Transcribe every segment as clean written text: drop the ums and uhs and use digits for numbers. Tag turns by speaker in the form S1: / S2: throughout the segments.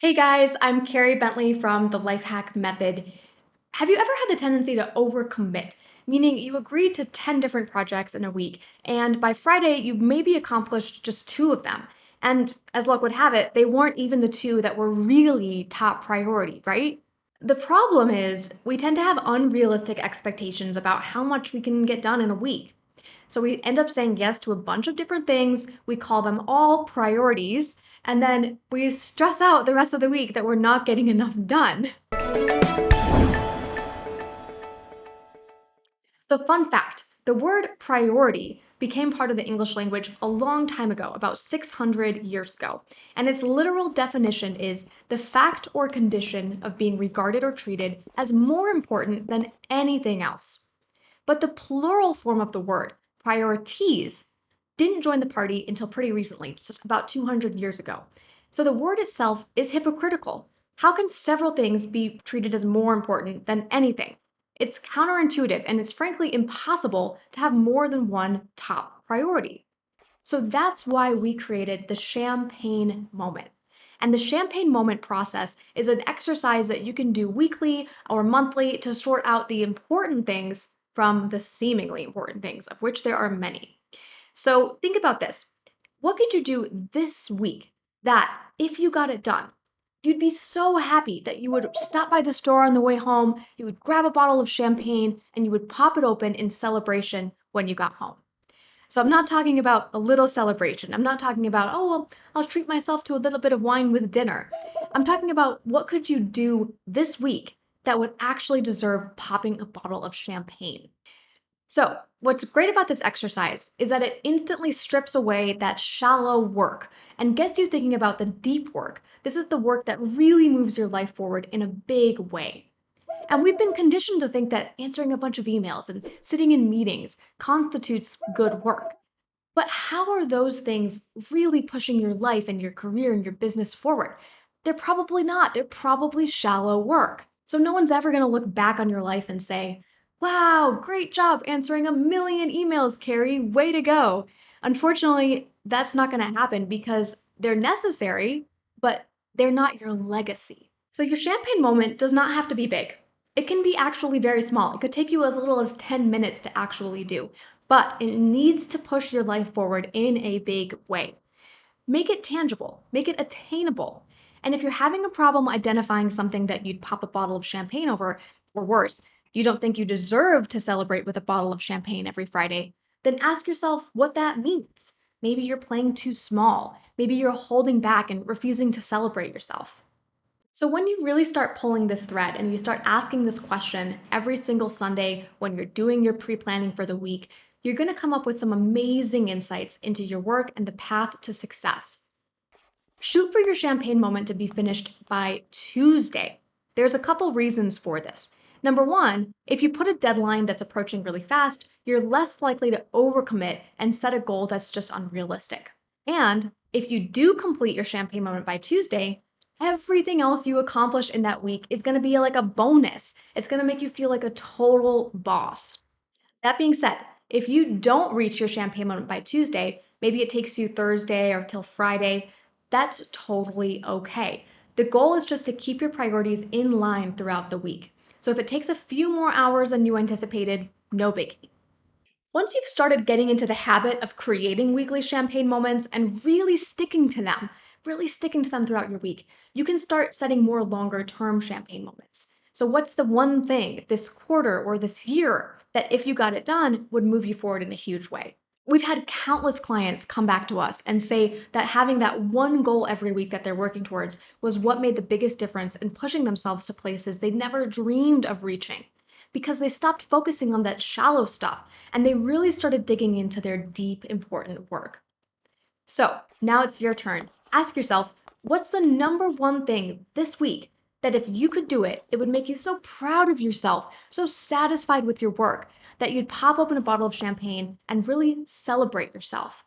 S1: Hey guys, I'm Carrie Bentley from the Life Hack Method. Have you ever had the tendency to overcommit? Meaning you agreed to 10 different projects in a week, and by Friday you maybe accomplished just two of them. And as luck would have it, they weren't even the two that were really top priority, right? The problem is we tend to have unrealistic expectations about how much we can get done in a week. So we end up saying yes to a bunch of different things. We call them all priorities. And then we stress out the rest of the week that we're not getting enough done. The fun fact, the word priority became part of the English language a long time ago, about 600 years ago. And its literal definition is the fact or condition of being regarded or treated as more important than anything else. But the plural form of the word, priorities, didn't join the party until pretty recently, just about 200 years ago. So the word itself is hypocritical. How can several things be treated as more important than anything? It's counterintuitive and it's frankly impossible to have more than one top priority. So that's why we created the champagne moment. And the champagne moment process is an exercise that you can do weekly or monthly to sort out the important things from the seemingly important things, of which there are many. So think about this. What could you do this week that, if you got it done, you'd be so happy that you would stop by the store on the way home, you would grab a bottle of champagne, and you would pop it open in celebration when you got home? So I'm not talking about a little celebration. I'm not talking about, oh, well, I'll treat myself to a little bit of wine with dinner. I'm talking about what could you do this week that would actually deserve popping a bottle of champagne. So, what's great about this exercise is that it instantly strips away that shallow work and gets you thinking about the deep work. This is the work that really moves your life forward in a big way. And we've been conditioned to think that answering a bunch of emails and sitting in meetings constitutes good work. But how are those things really pushing your life and your career and your business forward? They're probably not. They're probably shallow work. So no one's ever going to look back on your life and say, wow, great job answering a million emails, Carrie. Way to go. Unfortunately, that's not going to happen because they're necessary, but they're not your legacy. So your champagne moment does not have to be big. It can be actually very small. It could take you as little as 10 minutes to actually do, but it needs to push your life forward in a big way. Make it tangible, make it attainable. And if you're having a problem identifying something that you'd pop a bottle of champagne over, or worse, you don't think you deserve to celebrate with a bottle of champagne every Friday, then ask yourself what that means. Maybe you're playing too small. Maybe you're holding back and refusing to celebrate yourself. So when you really start pulling this thread and you start asking this question every single Sunday when you're doing your pre-planning for the week, you're going to come up with some amazing insights into your work and the path to success. Shoot for your champagne moment to be finished by Tuesday. There's a couple reasons for this. Number one, if you put a deadline that's approaching really fast, you're less likely to overcommit and set a goal that's just unrealistic. And if you do complete your champagne moment by Tuesday, everything else you accomplish in that week is going to be like a bonus. It's going to make you feel like a total boss. That being said, if you don't reach your champagne moment by Tuesday, maybe it takes you Thursday or till Friday, that's totally okay. The goal is just to keep your priorities in line throughout the week. So if it takes a few more hours than you anticipated, no biggie. Once you've started getting into the habit of creating weekly champagne moments and really sticking to them throughout your week, you can start setting more longer term champagne moments. So, what's the one thing this quarter or this year that, if you got it done, would move you forward in a huge way? We've had countless clients come back to us and say that having that one goal every week that they're working towards was what made the biggest difference in pushing themselves to places they never dreamed of reaching, because they stopped focusing on that shallow stuff and they really started digging into their deep, important work. So now it's your turn. Ask yourself, what's the number one thing this week that if you could do it, it would make you so proud of yourself, so satisfied with your work, that you'd pop open a bottle of champagne and really celebrate yourself?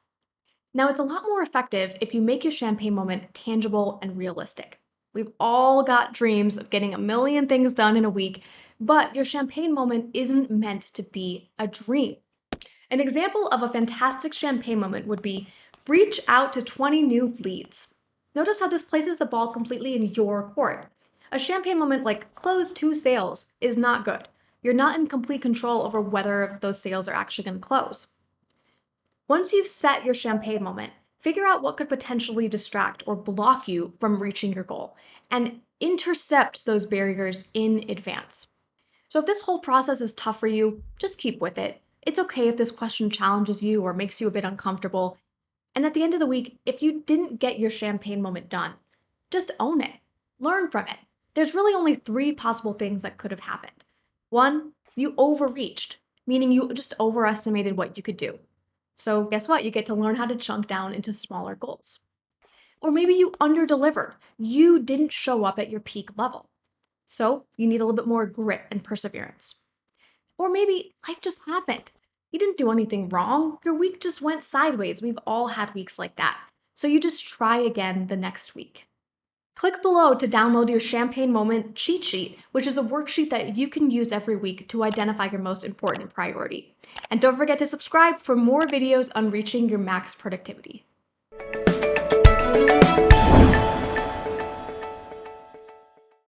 S1: Now, it's a lot more effective if you make your champagne moment tangible and realistic. We've all got dreams of getting a million things done in a week, but your champagne moment isn't meant to be a dream. An example of a fantastic champagne moment would be reach out to 20 new leads. Notice how this places the ball completely in your court. A champagne moment like close 2 sales is not good. You're not in complete control over whether those sales are actually going to close. Once you've set your champagne moment, figure out what could potentially distract or block you from reaching your goal and intercept those barriers in advance. So if this whole process is tough for you, just keep with it. It's okay if this question challenges you or makes you a bit uncomfortable. And at the end of the week, if you didn't get your champagne moment done, just own it. Learn from it. There's really only 3 possible things that could have happened. One, you overreached, meaning you just overestimated what you could do. So guess what? You get to learn how to chunk down into smaller goals. Or maybe you underdelivered. You didn't show up at your peak level. So you need a little bit more grit and perseverance. Or maybe life just happened. You didn't do anything wrong. Your week just went sideways. We've all had weeks like that. So you just try again the next week. Click below to download your Champagne Moment cheat sheet, which is a worksheet that you can use every week to identify your most important priority. And don't forget to subscribe for more videos on reaching your max productivity.